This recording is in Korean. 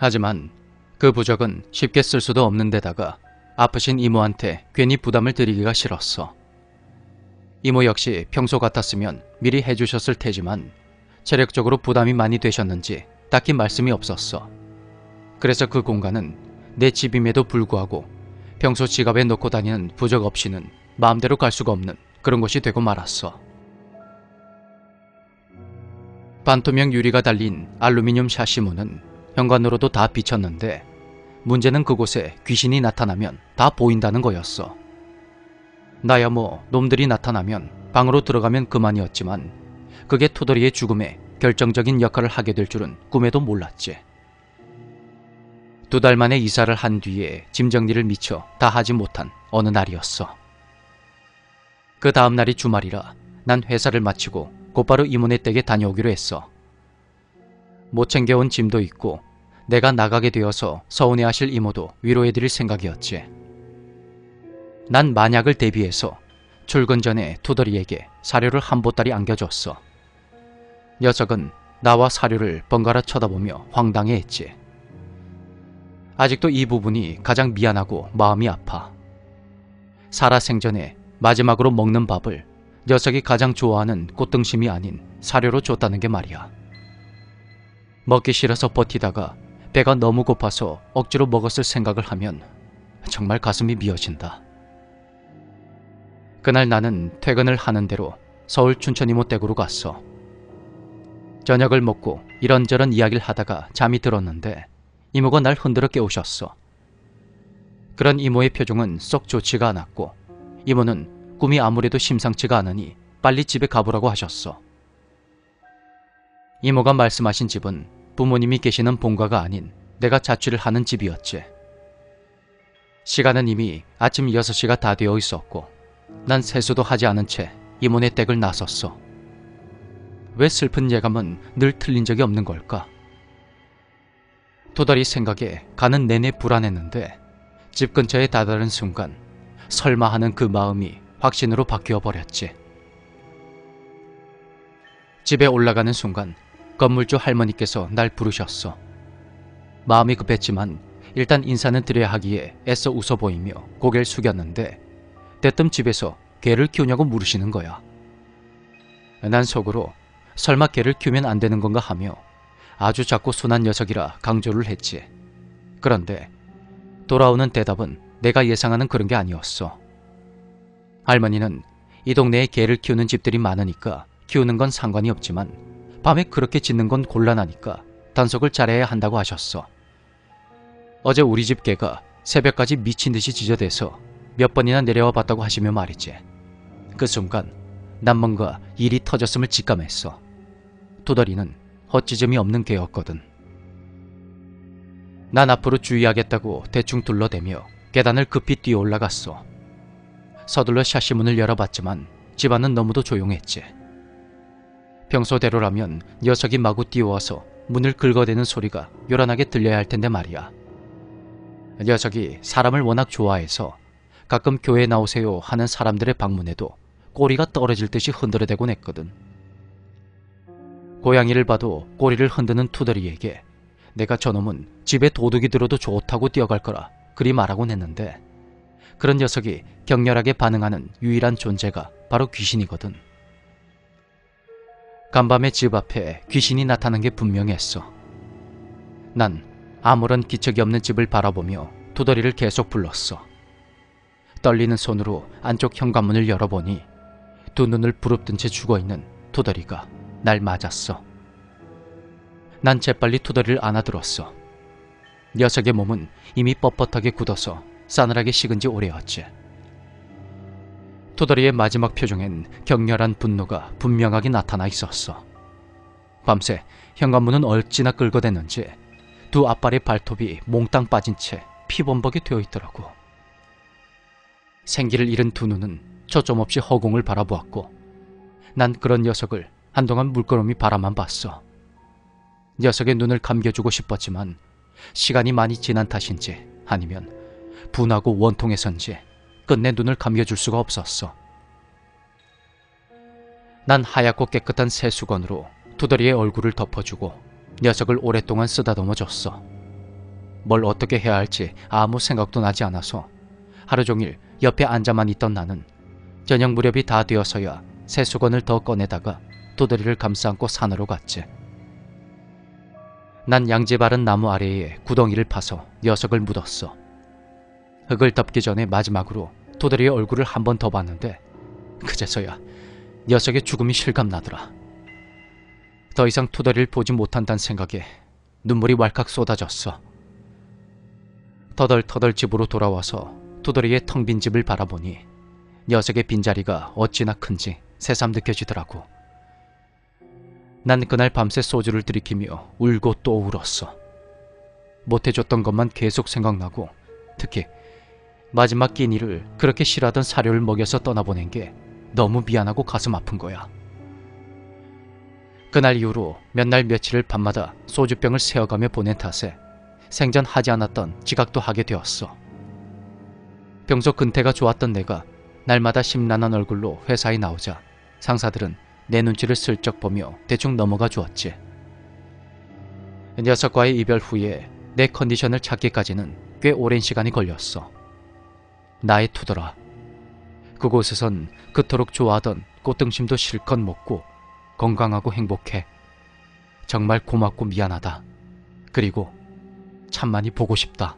하지만 그 부적은 쉽게 쓸 수도 없는 데다가 아프신 이모한테 괜히 부담을 드리기가 싫었어. 이모 역시 평소 같았으면 미리 해주셨을 테지만 체력적으로 부담이 많이 되셨는지 딱히 말씀이 없었어. 그래서 그 공간은 내 집임에도 불구하고 평소 지갑에 넣고 다니는 부적 없이는 마음대로 갈 수가 없는 그런 곳이 되고 말았어. 반투명 유리가 달린 알루미늄 샤시문은 현관으로도 다 비쳤는데 문제는 그곳에 귀신이 나타나면 다 보인다는 거였어. 나야 뭐 놈들이 나타나면 방으로 들어가면 그만이었지만 그게 토더리의 죽음에 결정적인 역할을 하게 될 줄은 꿈에도 몰랐지. 2달 만에 이사를 한 뒤에 짐 정리를 미처 다 하지 못한 어느 날이었어. 그 다음 날이 주말이라 난 회사를 마치고 곧바로 이모네 댁에 다녀오기로 했어. 못 챙겨온 짐도 있고 내가 나가게 되어서 서운해하실 이모도 위로해드릴 생각이었지. 난 만약을 대비해서 출근 전에 투덜이에게 사료를 한 보따리 안겨줬어. 녀석은 나와 사료를 번갈아 쳐다보며 황당해했지. 아직도 이 부분이 가장 미안하고 마음이 아파. 살아생전에 마지막으로 먹는 밥을 녀석이 가장 좋아하는 꽃등심이 아닌 사료로 줬다는 게 말이야. 먹기 싫어서 버티다가 배가 너무 고파서 억지로 먹었을 생각을 하면 정말 가슴이 미어진다. 그날 나는 퇴근을 하는 대로 서울 춘천 이모 댁으로 갔어. 저녁을 먹고 이런저런 이야기를 하다가 잠이 들었는데 이모가 날 흔들어 깨우셨어. 그런 이모의 표정은 썩 좋지가 않았고 이모는 꿈이 아무래도 심상치가 않으니 빨리 집에 가보라고 하셨어. 이모가 말씀하신 집은 부모님이 계시는 본가가 아닌 내가 자취를 하는 집이었지. 시간은 이미 아침 6시가 다 되어 있었고 난 세수도 하지 않은 채 이모네 댁을 나섰어. 왜 슬픈 예감은 늘 틀린 적이 없는 걸까? 토달이 생각에 가는 내내 불안했는데 집 근처에 다다른 순간 설마 하는 그 마음이 확신으로 바뀌어 버렸지. 집에 올라가는 순간 건물주 할머니께서 날 부르셨어. 마음이 급했지만 일단 인사는 드려야 하기에 애써 웃어 보이며 고개를 숙였는데 대뜸 집에서 개를 키우냐고 물으시는 거야. 난 속으로 설마 개를 키우면 안 되는 건가 하며 아주 작고 순한 녀석이라 강조를 했지. 그런데 돌아오는 대답은 내가 예상하는 그런 게 아니었어. 할머니는 이 동네에 개를 키우는 집들이 많으니까 키우는 건 상관이 없지만 밤에 그렇게 짖는 건 곤란하니까 단속을 잘해야 한다고 하셨어. 어제 우리 집 개가 새벽까지 미친 듯이 짖어대서 몇 번이나 내려와 봤다고 하시며 말이지. 그 순간 난 뭔가 일이 터졌음을 직감했어. 토더리는 헛짖음이 없는 개였거든. 난 앞으로 주의하겠다고 대충 둘러대며 계단을 급히 뛰어 올라갔어. 서둘러 샤시문을 열어봤지만 집안은 너무도 조용했지. 평소대로라면 녀석이 마구 뛰어와서 문을 긁어대는 소리가 요란하게 들려야 할 텐데 말이야. 녀석이 사람을 워낙 좋아해서 가끔 교회 나오세요 하는 사람들의 방문에도 꼬리가 떨어질 듯이 흔들어대곤 했거든. 고양이를 봐도 꼬리를 흔드는 투덜이에게 내가 저놈은 집에 도둑이 들어도 좋다고 뛰어갈 거라 그리 말하곤 했는데 그런 녀석이 격렬하게 반응하는 유일한 존재가 바로 귀신이거든. 간밤에 집 앞에 귀신이 나타난 게 분명했어. 난 아무런 기척이 없는 집을 바라보며 투덜이를 계속 불렀어. 떨리는 손으로 안쪽 현관문을 열어보니 두 눈을 부릅뜬 채 죽어있는 투덜이가 날 맞았어. 난 재빨리 투덜이를 안아들었어. 녀석의 몸은 이미 뻣뻣하게 굳어서 싸늘하게 식은 지 오래였지. 투덜이의 마지막 표정엔 격렬한 분노가 분명하게 나타나 있었어. 밤새 현관문은 얼찌나 긁어댔는지 두 앞발의 발톱이 몽땅 빠진 채 피범벅이 되어 있더라고. 생기를 잃은 두 눈은 초점 없이 허공을 바라보았고 난 그런 녀석을 한동안 물끄러미 바라만 봤어. 녀석의 눈을 감겨주고 싶었지만 시간이 많이 지난 탓인지 아니면 분하고 원통해서인지 끝내 눈을 감겨줄 수가 없었어. 난 하얗고 깨끗한 새 수건으로 투덜이의 얼굴을 덮어주고 녀석을 오랫동안 쓰다듬어줬어. 뭘 어떻게 해야 할지 아무 생각도 나지 않아서 하루 종일 옆에 앉아만 있던 나는 저녁 무렵이 다 되어서야 새 수건을 더 꺼내다가 도다리를 감싸 안고 산으로 갔지. 난 양지 바른 나무 아래에 구덩이를 파서 녀석을 묻었어. 흙을 덮기 전에 마지막으로 도다리의 얼굴을 한 번 더 봤는데 그제서야 녀석의 죽음이 실감나더라. 더 이상 도다리를 보지 못한다는 생각에 눈물이 왈칵 쏟아졌어. 터덜터덜 집으로 돌아와서 도다리의 텅 빈 집을 바라보니 녀석의 빈자리가 어찌나 큰지 새삼 느껴지더라고. 난 그날 밤새 소주를 들이키며 울고 또 울었어. 못해줬던 것만 계속 생각나고 특히 마지막 끼니를 그렇게 싫어하던 사료를 먹여서 떠나보낸 게 너무 미안하고 가슴 아픈 거야. 그날 이후로 몇 날 며칠을 밤마다 소주병을 세어가며 보낸 탓에 생전 하지 않았던 지각도 하게 되었어. 평소 근태가 좋았던 내가 날마다 심란한 얼굴로 회사에 나오자 상사들은 내 눈치를 슬쩍 보며 대충 넘어가 주었지. 녀석과의 이별 후에 내 컨디션을 찾기까지는 꽤 오랜 시간이 걸렸어. 나의 투더라. 그곳에선 그토록 좋아하던 꽃등심도 실컷 먹고 건강하고 행복해. 정말 고맙고 미안하다. 그리고 참 많이 보고 싶다.